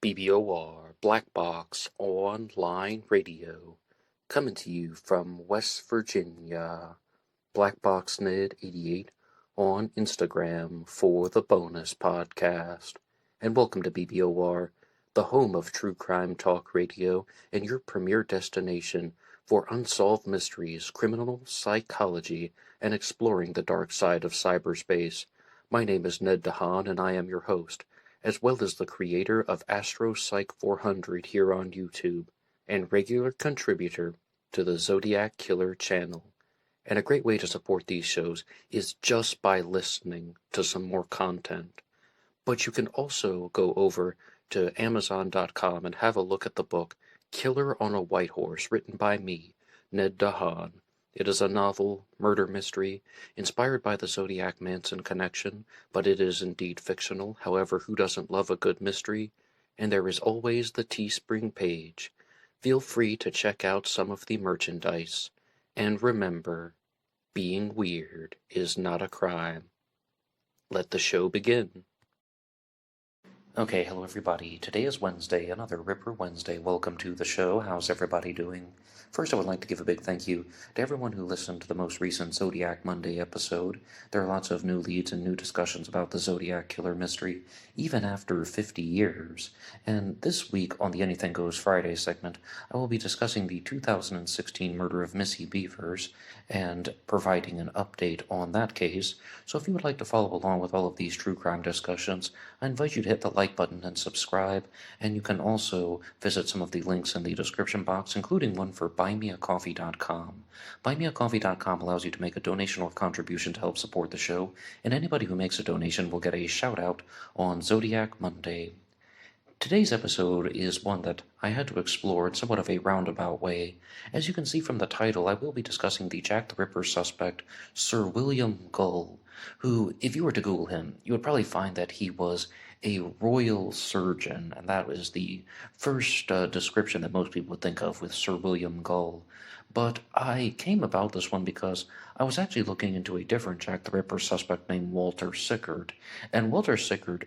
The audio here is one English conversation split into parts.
BBOR Black Box Online Radio, coming to you from West Virginia. BlackBoxNid88 on Instagram for the bonus podcast. And welcome to BBOR, the home of true crime talk radio and your premier destination for unsolved mysteries, criminal psychology, and exploring the dark side of cyberspace. My name is Ned DeHaan, and I am your host, as well as the creator of AstroPsych 400 here on YouTube, and regular contributor to the Zodiac Killer channel. And a great way to support these shows is just by listening to some more content. But you can also go over to Amazon.com and have a look at the book Killer on a White Horse, written by me, Ned DeHaan. It is a novel, murder mystery, inspired by the Zodiac Manson connection, but it is indeed fictional. However, who doesn't love a good mystery? And there is always the TeeSpring page. Feel free to check out some of the merchandise. And remember, being weird is not a crime. Let the show begin. Okay, hello everybody. Today is Wednesday, another Ripper Wednesday. Welcome to the show. How's everybody doing? First, I would like to give a big thank you to everyone who listened to the most recent Zodiac Monday episode. There are lots of new leads and new discussions about the Zodiac Killer mystery, even after 50 years. And this week on the Anything Goes Friday segment, I will be discussing the 2016 murder of Missy Beavers and providing an update on that case. So if you would like to follow along with all of these true crime discussions, I invite you to hit the like button and subscribe, and you can also visit some of the links in the description box, including one for BuyMeACoffee.com. BuyMeACoffee.com allows you to make a donation or contribution to help support the show, and anybody who makes a donation will get a shout-out on Zodiac Monday. Today's episode is one that I had to explore in somewhat of a roundabout way. As you can see from the title, I will be discussing the Jack the Ripper suspect, Sir William Gull, who, if you were to Google him, you would probably find that he was a royal surgeon, and that was the first description that most people would think of with Sir William Gull. But I came about this one because I was actually looking into a different Jack the Ripper suspect named Walter Sickert, and Walter Sickert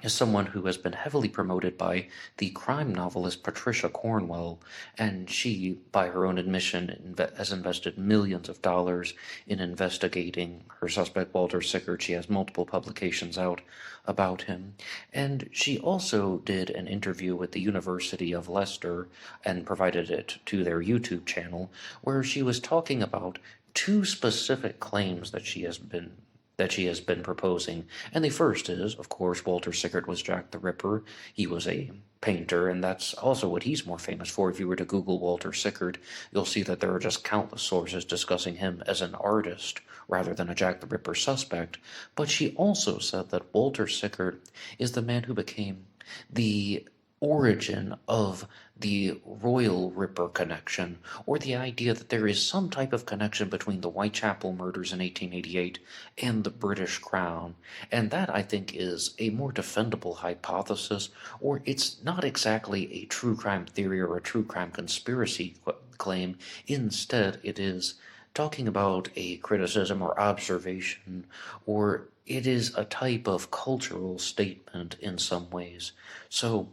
is someone who has been heavily promoted by the crime novelist Patricia Cornwell, and she, by her own admission, has invested millions of dollars in investigating her suspect, Walter Sickert. She has multiple publications out about him, and she also did an interview with the University of Leicester and provided it to their YouTube channel, where she was talking about two specific claims that she has been proposing. And the first is, of course, Walter Sickert was Jack the Ripper. He was a painter, and that's also what he's more famous for. If you were to Google Walter Sickert, you'll see that there are just countless sources discussing him as an artist rather than a Jack the Ripper suspect. But she also said that Walter Sickert is the man who became the origin of the Royal Ripper connection, or the idea that there is some type of connection between the Whitechapel murders in 1888 and the British Crown. And that, I think, is a more defendable hypothesis, or it's not exactly a true crime theory or a true crime conspiracy claim. Instead, it is talking about a criticism or observation, or it is a type of cultural statement in some ways. So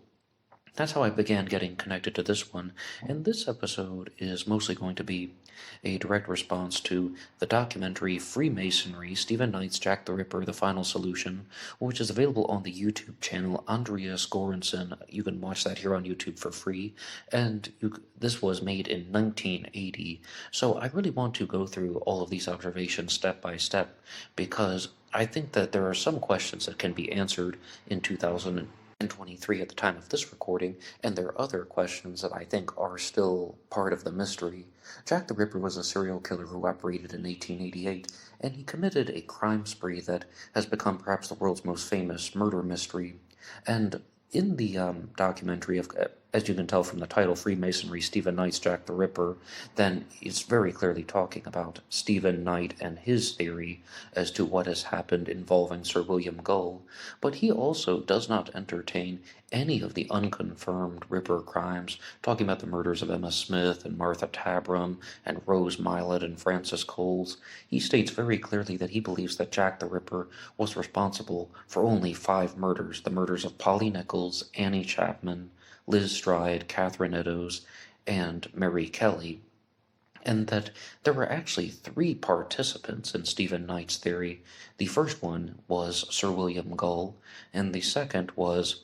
that's how I began getting connected to this one, and this episode is mostly going to be a direct response to the documentary Freemasonry, Stephen Knight's Jack the Ripper, The Final Solution, which is available on the YouTube channel Andreas Goranson. You can watch that here on YouTube for free, and this was made in 1980, so I really want to go through all of these observations step by step, because I think that there are some questions that can be answered in 2023 at the time of this recording, and there are other questions that I think are still part of the mystery. Jack the Ripper was a serial killer who operated in 1888, and he committed a crime spree that has become perhaps the world's most famous murder mystery. And in the documentary, as you can tell from the title, Freemasonry, Stephen Knight's Jack the Ripper, then it's very clearly talking about Stephen Knight and his theory as to what has happened involving Sir William Gull, but he also does not entertain any of the unconfirmed Ripper crimes, talking about the murders of Emma Smith and Martha Tabram and Rose Milett and Francis Coles. He states very clearly that he believes that Jack the Ripper was responsible for only 5 murders, the murders of Polly Nichols, Annie Chapman, Liz Stride, Catherine Eddowes, and Mary Kelly, and that there were actually 3 participants in Stephen Knight's theory. The first one was Sir William Gull, and the second was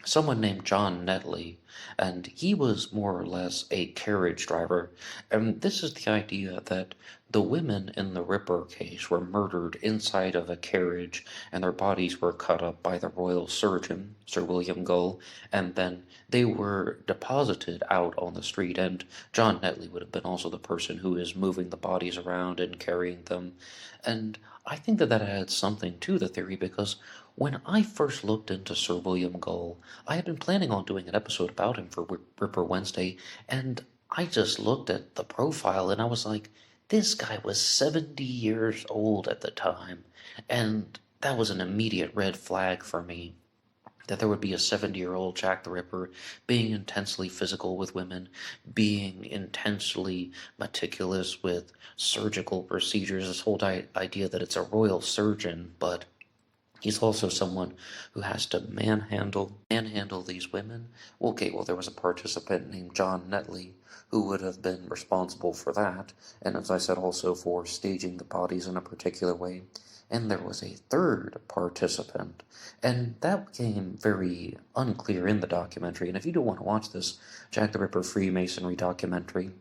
someone named John Netley, and he was more or less a carriage driver. And this is the idea that the women in the Ripper case were murdered inside of a carriage, and their bodies were cut up by the royal surgeon, Sir William Gull, and then they were deposited out on the street, and John Netley would have been also the person who is moving the bodies around and carrying them. And I think that that adds something to the theory, because when I first looked into Sir William Gull, I had been planning on doing an episode about him for Ripper Wednesday, and I just looked at the profile and I was like, this guy was 70 years old at the time, and that was an immediate red flag for me, that there would be a 70-year-old Jack the Ripper being intensely physical with women, being intensely meticulous with surgical procedures, this whole idea that it's a royal surgeon, but he's also someone who has to manhandle these women. Okay, well, there was a participant named John Netley who would have been responsible for that, and as I said, also for staging the bodies in a particular way. And there was a third participant, and that became very unclear in the documentary. And if you do want to watch this Jack the Ripper Freemasonry documentary,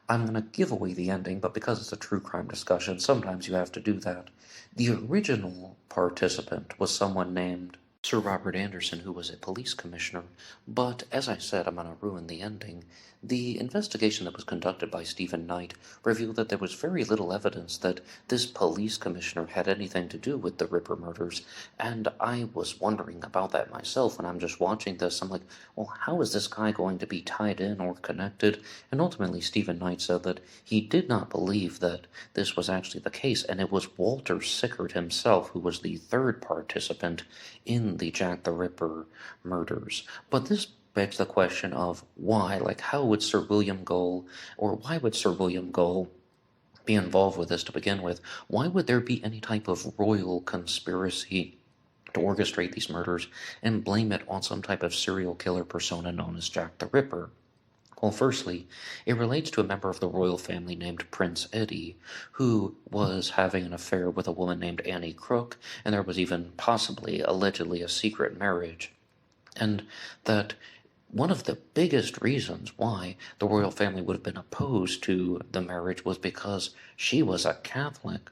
I'm going to give away the ending, but because it's a true crime discussion, sometimes you have to do that. The original participant was someone named Sir Robert Anderson, who was a police commissioner, but as I said, I'm going to ruin the ending. The investigation that was conducted by Stephen Knight revealed that there was very little evidence that this police commissioner had anything to do with the Ripper murders, and I was wondering about that myself when I'm just watching this. I'm like, well, how is this guy going to be tied in or connected? And ultimately, Stephen Knight said that he did not believe that this was actually the case, and it was Walter Sickert himself who was the third participant in the Jack the Ripper murders. But this begs the question of why, like how would Sir William Gull, or why would Sir William Gull be involved with this to begin with? Why would there be any type of royal conspiracy to orchestrate these murders and blame it on some type of serial killer persona known as Jack the Ripper? Well, firstly, it relates to a member of the royal family named Prince Eddie, who was having an affair with a woman named Annie Crook, and there was even possibly, allegedly, a secret marriage. And that one of the biggest reasons why the royal family would have been opposed to the marriage was because she was a Catholic.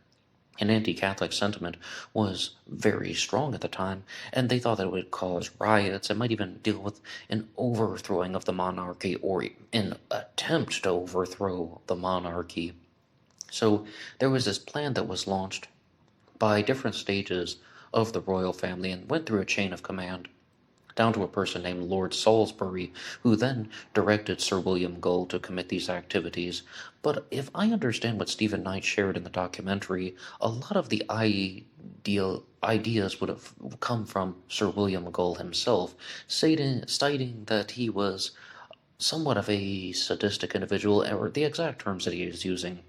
And anti-Catholic sentiment was very strong at the time, and they thought that it would cause riots. It might even deal with an overthrowing of the monarchy or an attempt to overthrow the monarchy. So there was this plan that was launched by different stages of the royal family and went through a chain of command down to a person named Lord Salisbury, who then directed Sir William Gull to commit these activities. But if I understand what Stephen Knight shared in the documentary, a lot of the ideas would have come from Sir William Gull himself, citing that he was somewhat of a sadistic individual, or the exact terms that he is using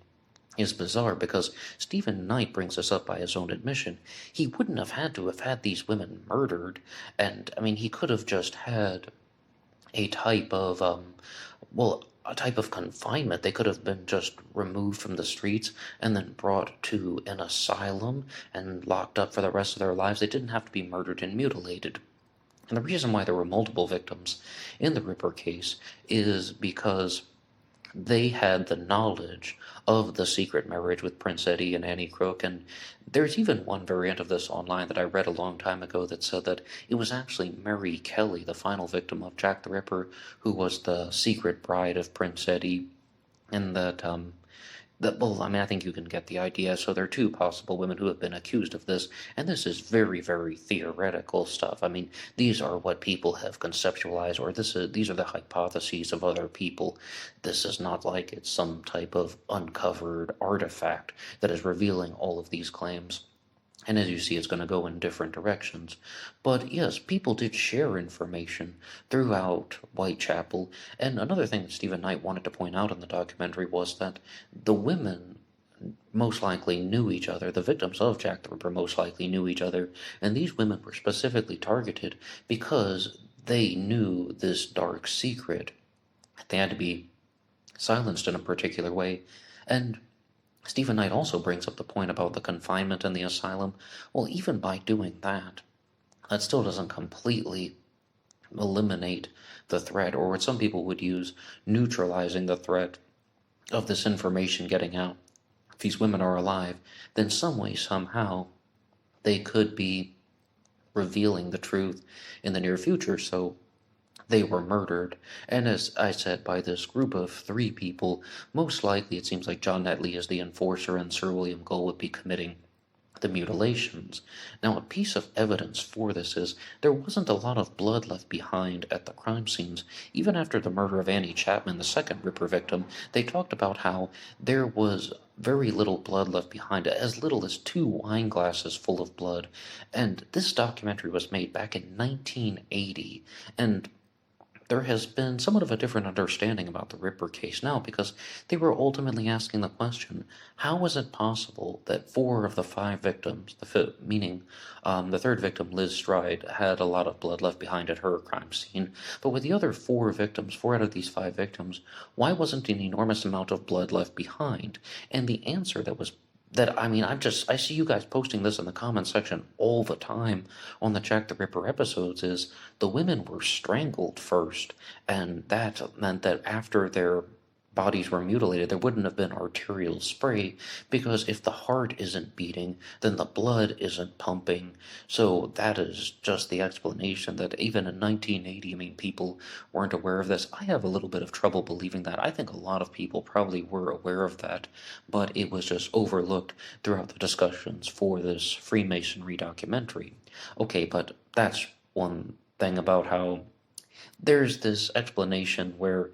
is bizarre, because Stephen Knight brings this up by his own admission. He wouldn't have had to have had these women murdered, and I mean, he could have just had a type of a type of confinement. They could have been just removed from the streets and then brought to an asylum and locked up for the rest of their lives. They didn't have to be murdered and mutilated. And the reason why there were multiple victims in the Ripper case is because they had the knowledge of the secret marriage with Prince Eddie and Annie Crook, and there's even one variant of this online that I read a long time ago that said that it was actually Mary Kelly, the final victim of Jack the Ripper, who was the secret bride of Prince Eddie, and that Well, I mean, I think you can get the idea. So there are two possible women who have been accused of this, and this is very, very theoretical stuff. I mean, these are what people have conceptualized, or these are the hypotheses of other people. This is not like it's some type of uncovered artifact that is revealing all of these claims. And as you see, it's going to go in different directions. But yes, people did share information throughout Whitechapel. And another thing that Stephen Knight wanted to point out in the documentary was that the women most likely knew each other. The victims of Jack the Ripper most likely knew each other. And these women were specifically targeted because they knew this dark secret. They had to be silenced in a particular way. And Stephen Knight also brings up the point about the confinement in the asylum. Well, even by doing that, that still doesn't completely eliminate the threat, or what some people would use, neutralizing the threat of this information getting out. If these women are alive, then some way, somehow, they could be revealing the truth in the near future. So they were murdered, and as I said, by this group of three people. Most likely it seems like John Netley is the enforcer and Sir William Gull would be committing the mutilations. Now, a piece of evidence for this is there wasn't a lot of blood left behind at the crime scenes. Even after the murder of Annie Chapman, the second Ripper victim, they talked about how there was very little blood left behind, as little as 2 wine glasses full of blood. And this documentary was made back in 1980, and there has been somewhat of a different understanding about the Ripper case now, because they were ultimately asking the question, how is it possible that 4 of the 5 victims, meaning the third victim, Liz Stride, had a lot of blood left behind at her crime scene, but with the other 4 victims, 4 out of these 5 victims, why wasn't an enormous amount of blood left behind? And the answer I see you guys posting this in the comment section all the time on the Jack the Ripper episodes, is the women were strangled first, and that meant that after their bodies were mutilated, there wouldn't have been arterial spray, because if the heart isn't beating, then the blood isn't pumping. So that is just the explanation that even in 1980, I mean, people weren't aware of this. I have a little bit of trouble believing that. I think a lot of people probably were aware of that, but it was just overlooked throughout the discussions for this Freemasonry documentary. Okay, but that's one thing about how there's this explanation where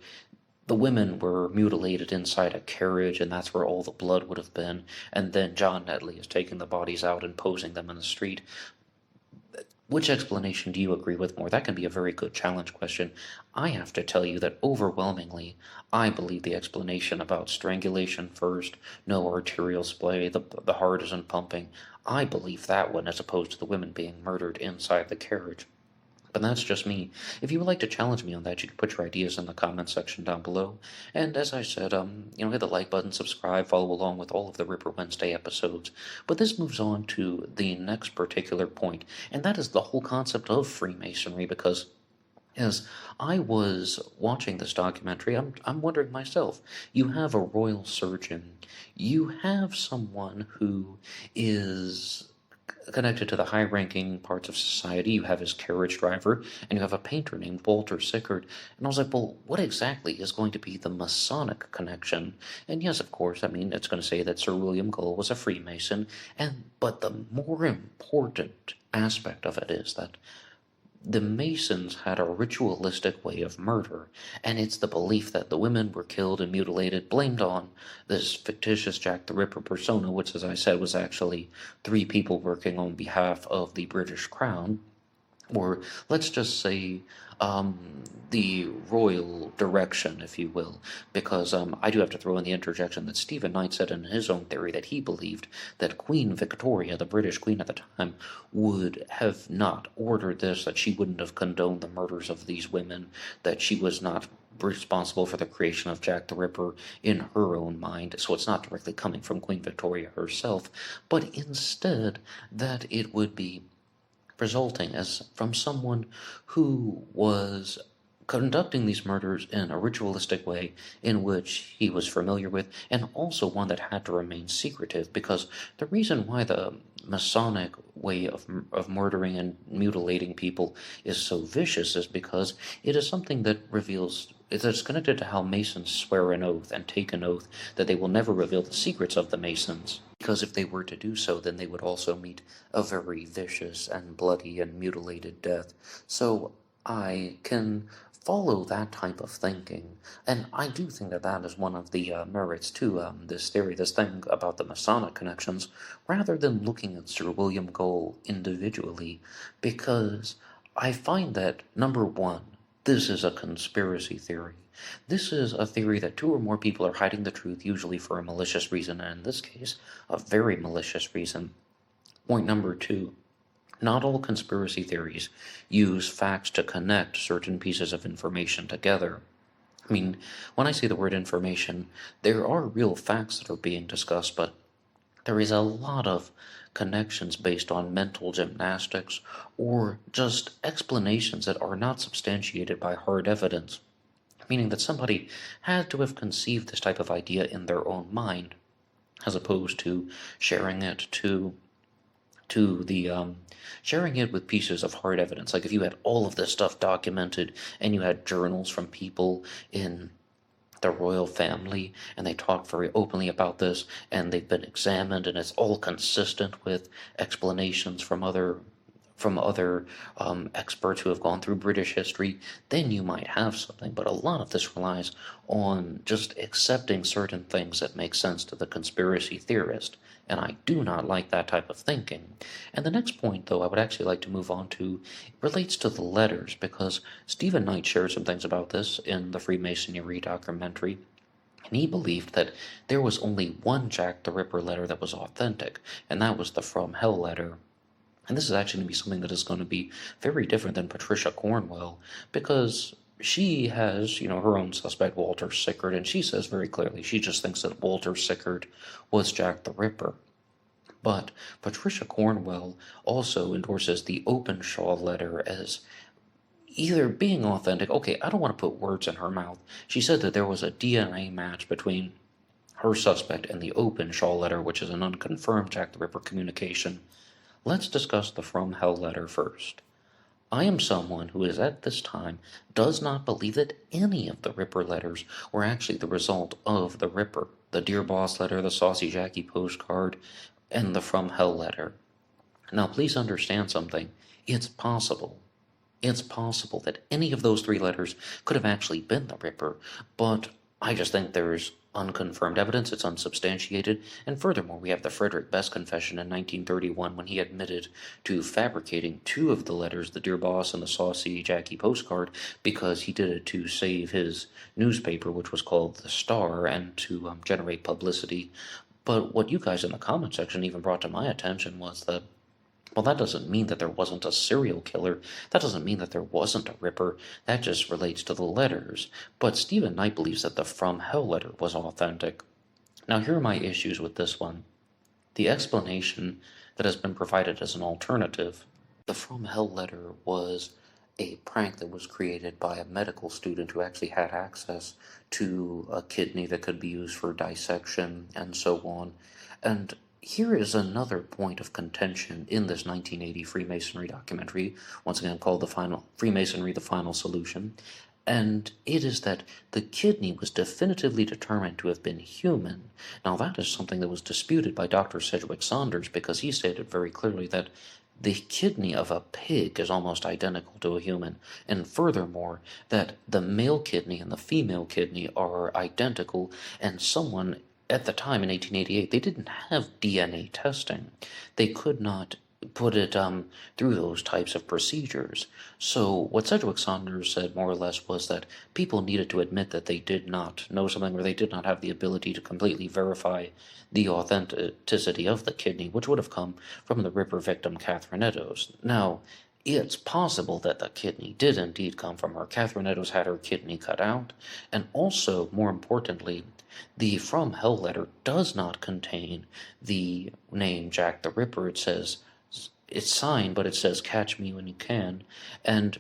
the women were mutilated inside a carriage, and that's where all the blood would have been, and then John Netley is taking the bodies out and posing them in the street. Which explanation do you agree with more? That can be a very good challenge question. I have to tell you that overwhelmingly, I believe the explanation about strangulation first, no arterial spray, the heart isn't pumping. I believe that one, as opposed to the women being murdered inside the carriage. But that's just me. If you would like to challenge me on that, you can put your ideas in the comments section down below. And as I said, hit the like button, subscribe, follow along with all of the Ripper Wednesday episodes. But this moves on to the next particular point, and that is the whole concept of Freemasonry, because as I was watching this documentary, I'm wondering myself, you have a royal surgeon, you have someone who is connected to the high-ranking parts of society. You have his carriage driver, and you have a painter named Walter Sickert. And I was like, well, what exactly is going to be the Masonic connection? And yes, of course, I mean, it's going to say that Sir William Gull was a Freemason, but the more important aspect of it is that the Masons had a ritualistic way of murder, and it's the belief that the women were killed and mutilated, blamed on this fictitious Jack the Ripper persona, which, as I said, was actually 3 people working on behalf of the British Crown, or let's just say the royal direction, if you will, because I do have to throw in the interjection that Stephen Knight said in his own theory that he believed that Queen Victoria, the British Queen at the time, would have not ordered this, that she wouldn't have condoned the murders of these women, that she was not responsible for the creation of Jack the Ripper in her own mind, so it's not directly coming from Queen Victoria herself, but instead that it would be resulting as from someone who was conducting these murders in a ritualistic way in which he was familiar with, and also one that had to remain secretive, because the reason why the Masonic way of murdering and mutilating people is so vicious is because it is something that reveals it's connected to how Masons swear an oath and take an oath that they will never reveal the secrets of the Masons, because if they were to do so, then they would also meet a very vicious and bloody and mutilated death. So I can follow that type of thinking, and I do think that that is one of the merits to this theory, this thing about the Masonic connections, rather than looking at Sir William Gull individually, because I find that, number one, this is a conspiracy theory. This is a theory that two or more people are hiding the truth, usually for a malicious reason, and in this case, a very malicious reason. Point number two, not all conspiracy theories use facts to connect certain pieces of information together. I mean, when I say the word information, there are real facts that are being discussed, but there is a lot of connections based on mental gymnastics or just explanations that are not substantiated by hard evidence, meaning that somebody had to have conceived this type of idea in their own mind, as opposed to sharing it sharing it with pieces of hard evidence. Like if you had all of this stuff documented and you had journals from people in the royal family and they talk very openly about this and they've been examined and it's all consistent with explanations from other experts who have gone through British history, then you might have something. But a lot of this relies on just accepting certain things that make sense to the conspiracy theorist, and I do not like that type of thinking. And the next point, though, I would actually like to move on to relates to the letters, because Stephen Knight shared some things about this in the Freemasonry documentary. And he believed that there was only one Jack the Ripper letter that was authentic, and that was the From Hell letter. And this is actually going to be something that is going to be very different than Patricia Cornwell, because she has, her own suspect, Walter Sickert, and she says very clearly she just thinks that Walter Sickert was Jack the Ripper. But Patricia Cornwell also endorses the Openshaw letter as either being authentic. Okay, I don't want to put words in her mouth. She said that there was a DNA match between her suspect and the Openshaw letter, which is an unconfirmed Jack the Ripper communication. Let's discuss the From Hell letter first. I am someone who is at this time does not believe that any of the Ripper letters were actually the result of the Ripper. The Dear Boss letter, the Saucy Jackie postcard, and the From Hell letter. Now please understand something. It's possible. It's possible that any of those three letters could have actually been the Ripper, but I just think there's unconfirmed evidence, it's unsubstantiated, and furthermore, we have the Frederick Best confession in 1931 when he admitted to fabricating two of the letters, the Dear Boss and the Saucy Jackie postcard, because he did it to save his newspaper, which was called The Star, and to generate publicity. But what you guys in the comment section even brought to my attention was that, well, that doesn't mean that there wasn't a serial killer. That doesn't mean that there wasn't a Ripper. That just relates to the letters. But Stephen Knight believes that the From Hell letter was authentic. Now, here are my issues with this one. The explanation that has been provided as an alternative. The From Hell letter was a prank that was created by a medical student who actually had access to a kidney that could be used for dissection and so on. And here is another point of contention in this 1980 Freemasonry documentary, once again called Freemasonry, the Final Solution, and it is that the kidney was definitively determined to have been human. Now that is something that was disputed by Dr. Sedgwick Saunders, because he stated very clearly that the kidney of a pig is almost identical to a human, and furthermore, that the male kidney and the female kidney are identical, and someone at the time in 1888, they didn't have DNA testing. They could not put it through those types of procedures. So what Sedgwick Saunders said more or less was that people needed to admit that they did not know something, or they did not have the ability to completely verify the authenticity of the kidney, which would have come from the Ripper victim Catherine Eddowes. Now, it's possible that the kidney did indeed come from her. Catherine Eddowes had her kidney cut out, and also, more importantly, the From Hell letter does not contain the name Jack the Ripper. It says, it's signed, but it says, "Catch me when you can," and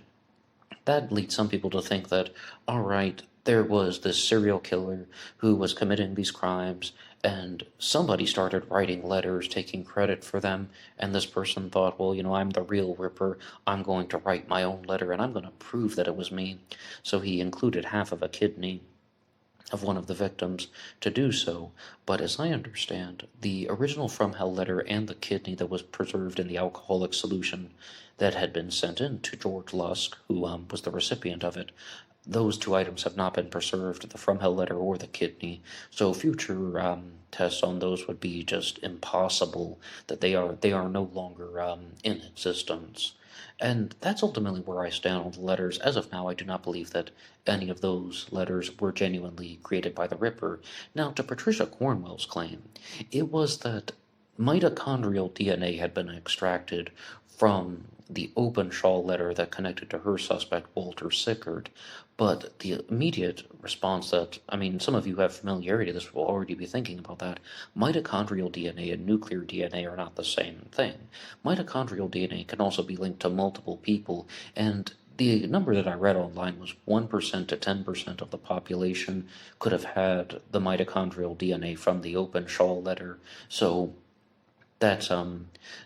that leads some people to think that, all right, there was this serial killer who was committing these crimes, and somebody started writing letters taking credit for them, and this person thought, well, I'm the real Ripper, I'm going to write my own letter, and I'm going to prove that it was me. So he included half of a kidney of one of the victims to do so. But as I understand, the original From Hell letter and the kidney that was preserved in the alcoholic solution that had been sent in to George Lusk, who was the recipient of it, those two items have not been preserved, the From Hell letter or the kidney. So future tests on those would be just impossible, that they are no longer in existence. And that's ultimately where I stand on the letters. As of now, I do not believe that any of those letters were genuinely created by the Ripper. Now, to Patricia Cornwell's claim, it was that mitochondrial DNA had been extracted from the open shawl letter that connected to her suspect, Walter Sickert. But the immediate response that, some of you have familiarity, this will already be thinking about that. Mitochondrial DNA and nuclear DNA are not the same thing. Mitochondrial DNA can also be linked to multiple people, and the number that I read online was 1% to 10% of the population could have had the mitochondrial DNA from the open shawl letter. So that's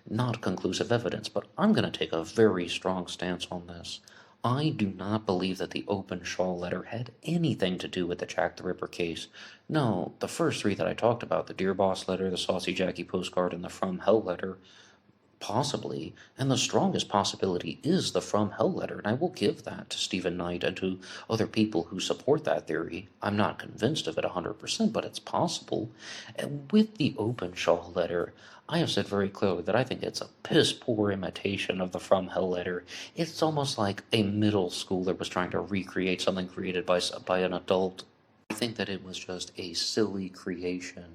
not conclusive evidence, but I'm going to take a very strong stance on this. I do not believe that the open shawl letter had anything to do with the Jack the Ripper case. No, the first three that I talked about, the Dear Boss letter, the Saucy Jackie postcard, and the From Hell letter, possibly, and the strongest possibility is the From Hell letter, and I will give that to Stephen Knight and to other people who support that theory. I'm not convinced of it 100%, but it's possible. And with the open shawl letter, I have said very clearly that I think it's a piss-poor imitation of the From Hell letter. It's almost like a middle schooler was trying to recreate something created by an adult. I think that it was just a silly creation.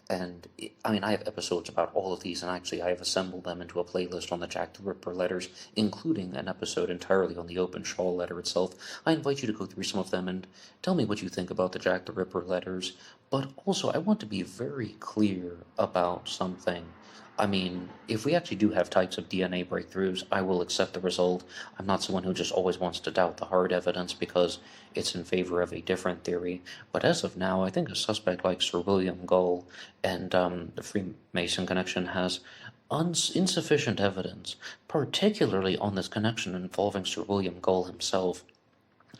And I have episodes about all of these, and actually I have assembled them into a playlist on the Jack the Ripper letters, including an episode entirely on the open shawl letter itself. I invite you to go through some of them and tell me what you think about the Jack the Ripper letters. But also, I want to be very clear about something. If we actually do have types of DNA breakthroughs, I will accept the result. I'm not someone who just always wants to doubt the hard evidence because it's in favor of a different theory. But as of now, I think a suspect like Sir William Gull and the Freemason connection has insufficient evidence, particularly on this connection involving Sir William Gull himself.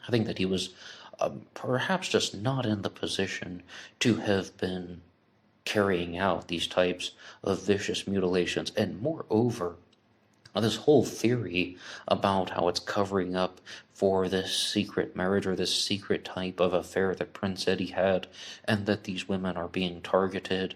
I think that he was perhaps just not in the position to have been carrying out these types of vicious mutilations, and moreover, this whole theory about how it's covering up for this secret marriage or this secret type of affair that Prince Eddie had, and that these women are being targeted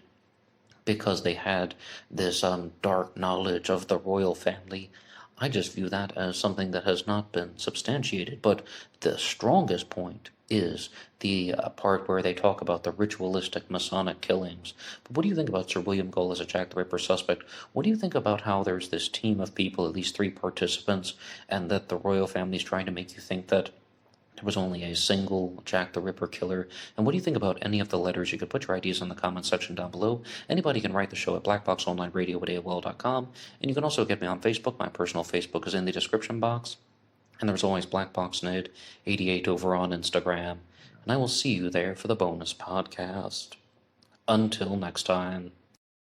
because they had this dark knowledge of the royal family. I just view that as something that has not been substantiated. But the strongest point is the part where they talk about the ritualistic Masonic killings. But what do you think about Sir William Gull as a Jack the Ripper suspect? What do you think about how there's this team of people, at least 3 participants, and that the royal family is trying to make you think that there was only a single Jack the Ripper killer? And what do you think about any of the letters? You could put your ideas in the comments section down below. Anybody can write the show at BlackBoxOnlineRadio@AOL.com. And you can also get me on Facebook. My personal Facebook is in the description box. And there's always BlackBoxNed88 over on Instagram. And I will see you there for the bonus podcast. Until next time.